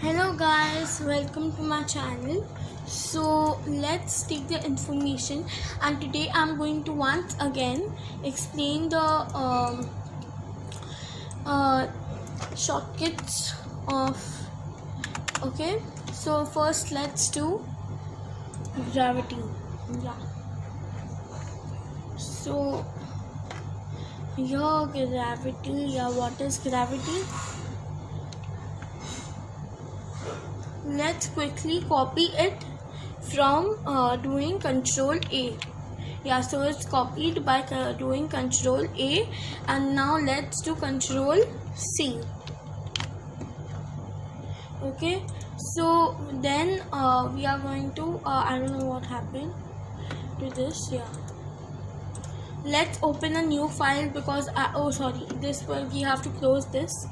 Hello guys, welcome to my channel. So let's take the information, and today I'm going to once again explain the shortcuts of. Okay, so first let's do gravity. Yeah, so here gravity. Yeah, what is gravity? Let's quickly copy it from doing Control A. Yeah, so it's copied by doing Control A, and now let's do Control C. Okay, so then we are going to I don't know what happened to this. Yeah, let's open a new file because this one we have to close this.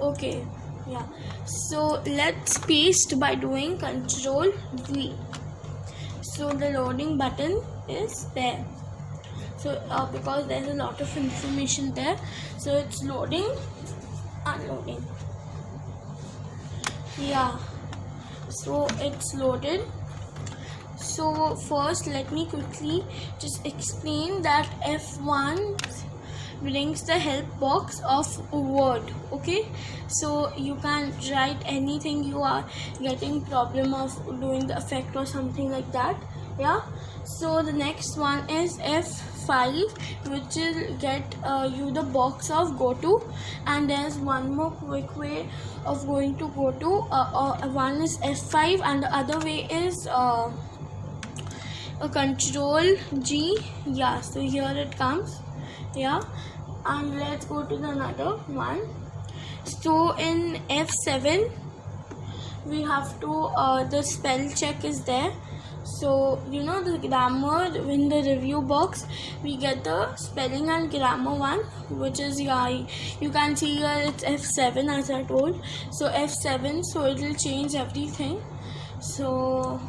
Okay, yeah, so let's paste by doing Control V. So the loading button is there, so because there's a lot of information there, so it's loading, unloading. Yeah, so it's loaded. So first let me quickly just explain that F1 brings the help box of Word. Okay, so you can write anything you are getting problem of doing the effect or something like that. Yeah, so the next one is F5, which will get you the box of go to, and there's one more quick way of going to go to. One is F5 and the other way is a Control G. Yeah, so here it comes. Yeah, and let's go to the another one. So in F7 we have to the spell check is there. So you know the grammar, in the review box we get the spelling and grammar one, which is, yeah, you can see here it's F7 as I told. So F7, so it will change everything. So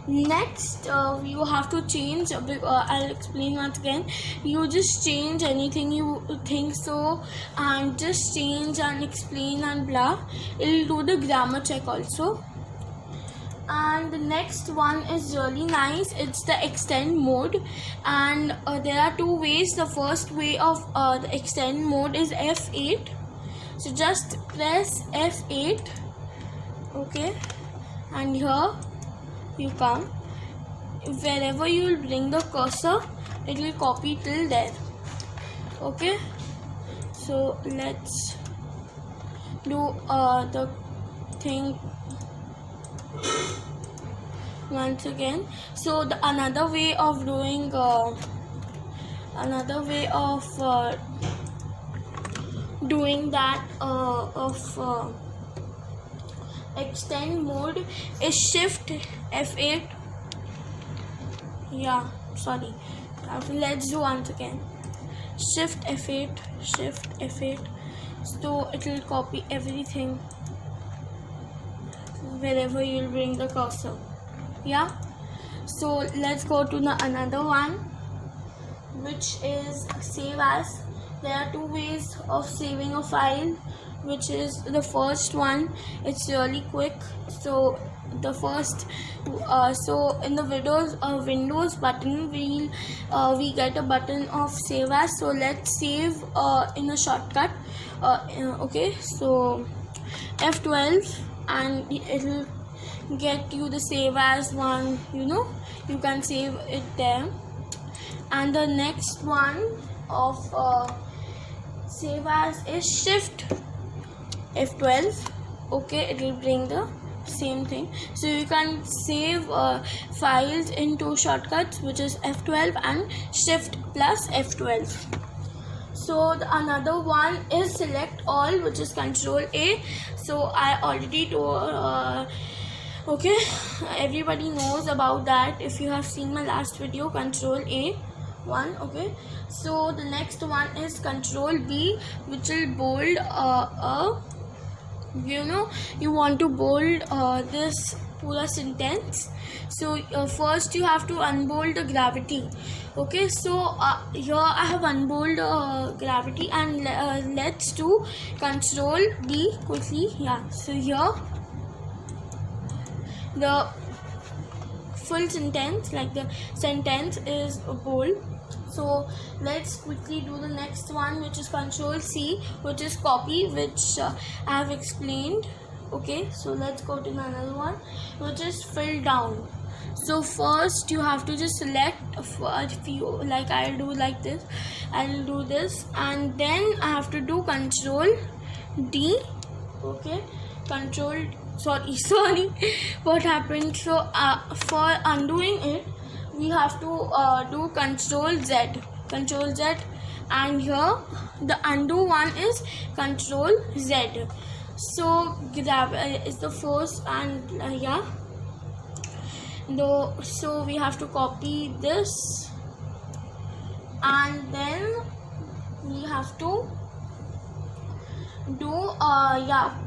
next you have to change, I'll explain once again. You just change anything you think so, and just change and explain and blah. It'll do the grammar check also. And the next one is really nice. It's the extend mode, and there are two ways. The first way of the extend mode is F8. So just press F8. Okay, and here you come. Wherever you will bring the cursor, it will copy till there. Okay, so let's do the thing once again. So the another way of doing doing that of extend mode is Shift F8. Yeah, sorry, let's do once again. Shift F8, Shift F8. So it will copy everything wherever you'll bring the cursor. Yeah, so let's go to the another one, which is save as. There are two ways of saving a file, which is the first one, it's really quick. So the first so in the Windows button we get a button of save as. So let's save in a shortcut. Okay, so F12, and it'll get you the save as one. You can save it there. And the next one of save as is Shift F12. Okay, it will bring the same thing. So you can save files in two shortcuts, which is F12 and Shift plus F12. So the another one is select all, which is Control A. So I already told okay, everybody knows about that if you have seen my last video, Control A one. Okay, so the next one is Control B, which will bold you want to bold this pura sentence. So first you have to unbold the gravity. Okay, so here I have unbold gravity, and let's do Control D quickly. Yeah, so here the full sentence, like the sentence, is bold. So let's quickly do the next one, which is Control C, which is copy, which I have explained. Okay, so let's go to another one, which is fill down. So first you have to just select a few, like I'll do like this, I'll do this, and then I have to do Control D. Okay, sorry what happened. So for undoing it, we have to do Control Z, and here the undo one is Control Z. So grab is the first, and yeah, though, so we have to copy this, and then we have to do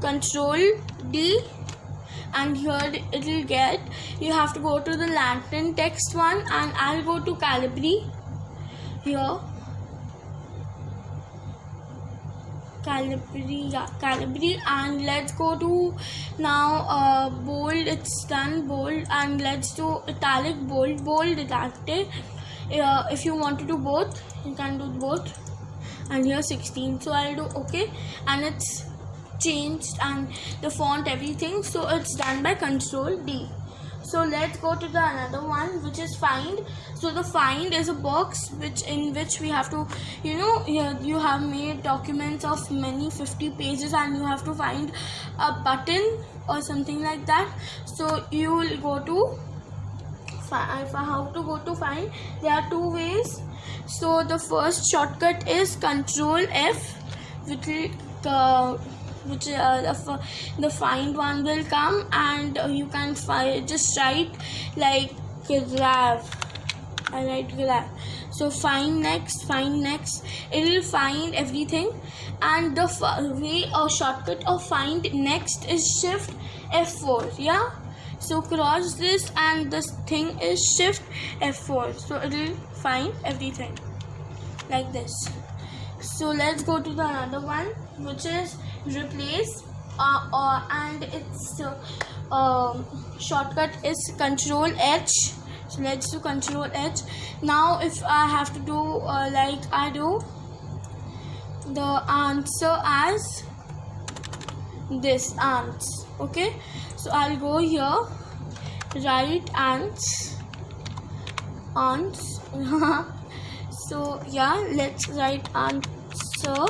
Control D, and here it will get, you have to go to the lantern text one, and I'll go to Calibri here. Calibri, and let's go to now bold. It's done, bold, and let's do italic, bold italic. If you want to do both, you can do both, and here 16. So I'll do okay, and it's changed, and the font, everything. So it's done by Control D. So let's go to the another one, which is find. So the find is a box in which we have to, you have made documents of many 50 pages, and you have to find a button or something like that. So you will go to how to go to find. There are two ways. So the first shortcut is Control F, which will the find one will come, and you can just write like grab. I write grab. So find next, it will find everything, and the way or shortcut of find next is Shift F4. Yeah, so cross this, and this thing is Shift F4, so it will find everything like this. So let's go to the another one, which is replace, and its shortcut is Control H. So let's do Control H. Now if I have to do like I do the answer as this, ants. Okay, so I'll go here, write ants. So yeah, let's write answer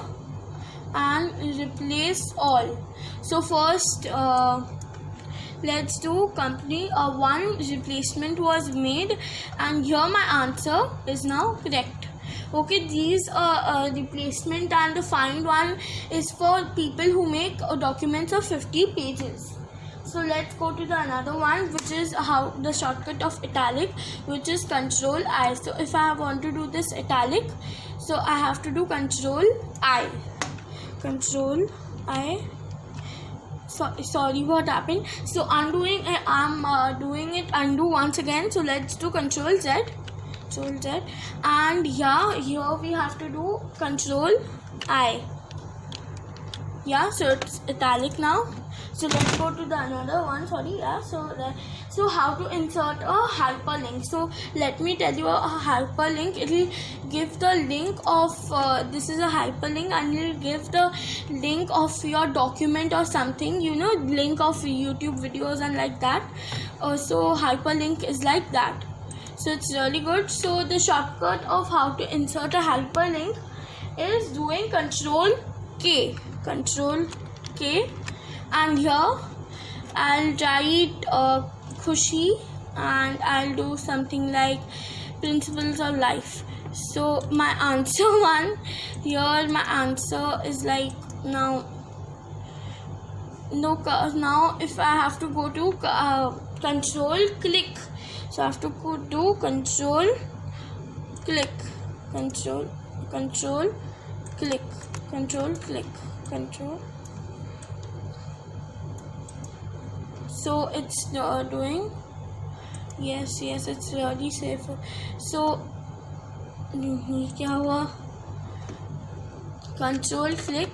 and replace all. So first let's do company. One replacement was made, and here my answer is now correct. Okay, these replacement and the find one is for people who make documents of 50 pages. So let's go to the another one, which is how the shortcut of italic, which is Control I. So if I want to do this italic, so I have to do Control I. Control I. Sorry, what happened? So undoing, I'm doing it undo once again. So let's do Control Z. Control Z, and yeah, here we have to do Control I. Yeah, so it's italic now. So let's go to the another one. Sorry, yeah. So how to insert a hyperlink? So let me tell you a hyperlink. It will give the link of this is a hyperlink, and it will give the link of your document or something. Link of YouTube videos and like that. So hyperlink is like that. So it's really good. So the shortcut of how to insert a hyperlink is doing Control K. Control K. And here I'll write Khushi, and I'll do something like principles of life. So my answer one, here my answer is like now if I have to go to Control Click, so I have to go to Control Click, Control Click, Control Click, Control. So it's doing, yes, it's really safe. So ये क्या हुआ, control click.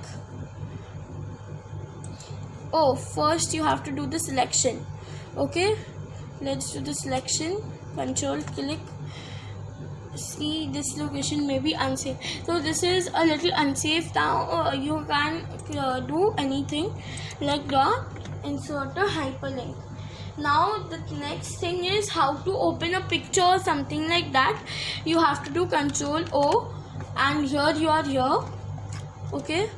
Oh, first you have to do the selection. Okay, let's do the selection. Control click. See, this location may be unsafe, so this is a little unsafe. Now you can do anything like that. Insert a hyperlink. Now the next thing is how to open a picture or something like that. You have to do Control O, and here you are here. Okay,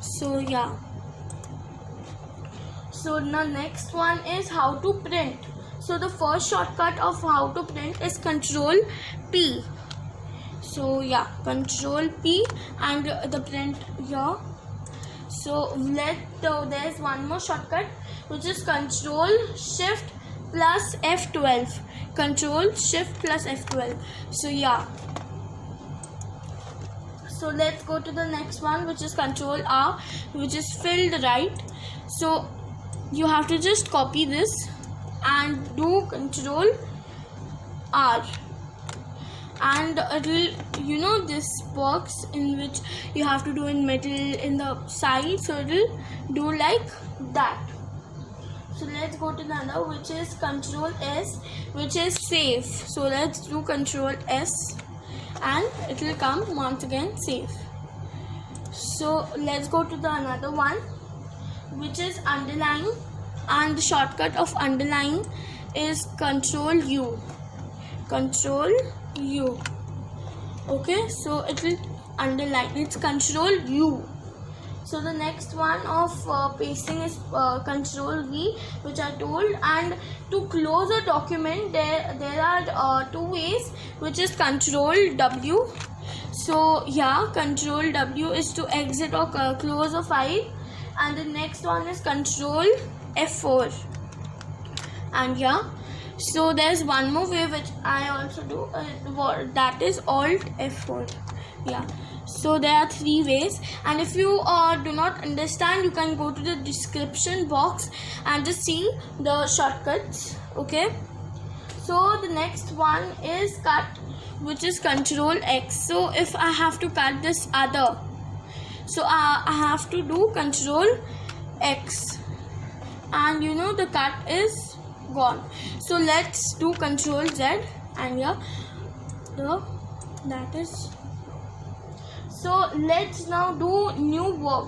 so yeah. So the next one is how to print. So the first shortcut of how to print is Control P. So yeah, Control P and the print here. So there's one more shortcut which is Control Shift plus F12. Control Shift plus F12. So yeah. So let's go to the next one, which is Control R, which is filled right. So you have to just copy this and do Control R, and it'll, you know, this box in which you have to do in middle, in the side, so it'll do like that. So let's go to the other, which is Control S, which is save. So let's do Control S and it will come once again save. So let's go to the another one, which is underline, and the shortcut of underline is Control U. Control U. Okay, so it will underline, it's Control U. So the next one of pasting is Control V, which I told. And to close a document, there are two ways, which is Control W. So yeah, Control W is to exit or close a file, and the next one is Control F4. And yeah, so there's one more way which I also do, that is Alt F4. Yeah, so there are three ways, and if you do not understand, you can go to the description box and just see the shortcuts. Okay, so the next one is cut, which is Control X. So if I have to cut this other, so I have to do Control X, and you know the cut is gone. So let's do Control Z, and yeah, that is. So let's now do new work.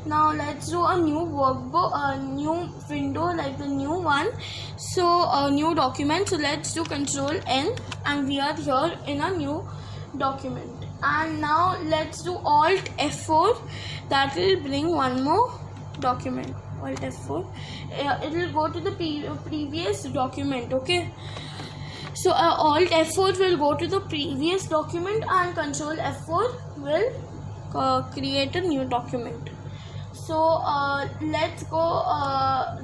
Now let's do a new workbook, a new window like the new one. So a new document. So let's do Control N, and we are here in a new document. And now let's do Alt F4. That will bring one more document. Alt F4. It will go to the previous document. Okay. So Alt F4 will go to the previous document, and Control F4 will create a new document. So let's go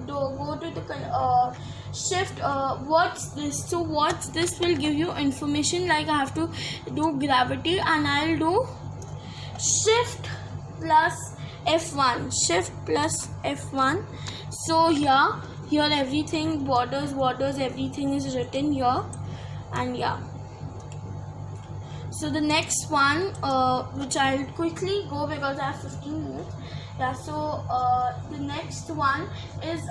to the shift. What's this? So what's this will give you information, like I have to do gravity, and I'll do shift plus F1. Shift plus F1. So yeah, here everything, borders, everything is written here. And yeah, so the next one, which I'll quickly go because I have 15 minutes. Yeah, so the next one is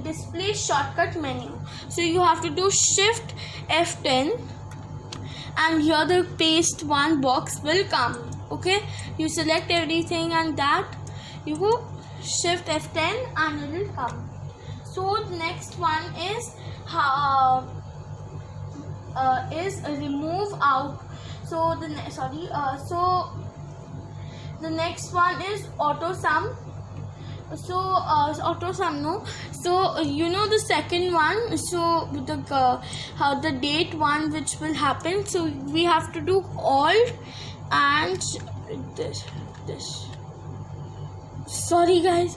display shortcut menu. So you have to do Shift F10, and here the paste one box will come. Okay, you select everything, and that you go Shift F10 and it will come. So the next one is remove out. So the next one is auto sum. So auto sum, no. So you know the second one. So the date one which will happen. So we have to do Alt and this. Sorry guys,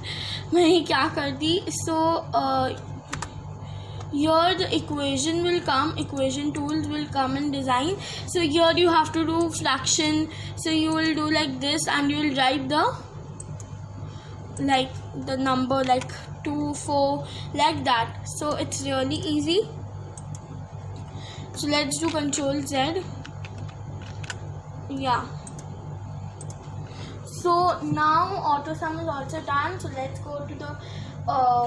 मैं क्या कर दी. So here the equation will come, equation tools will come in design. So here you have to do fraction. So you will do like this, and you will write the like the number like 2, 4, like that. So it's really easy. So let's do Control Z. Yeah. So now AutoSum is also done. So let's go to the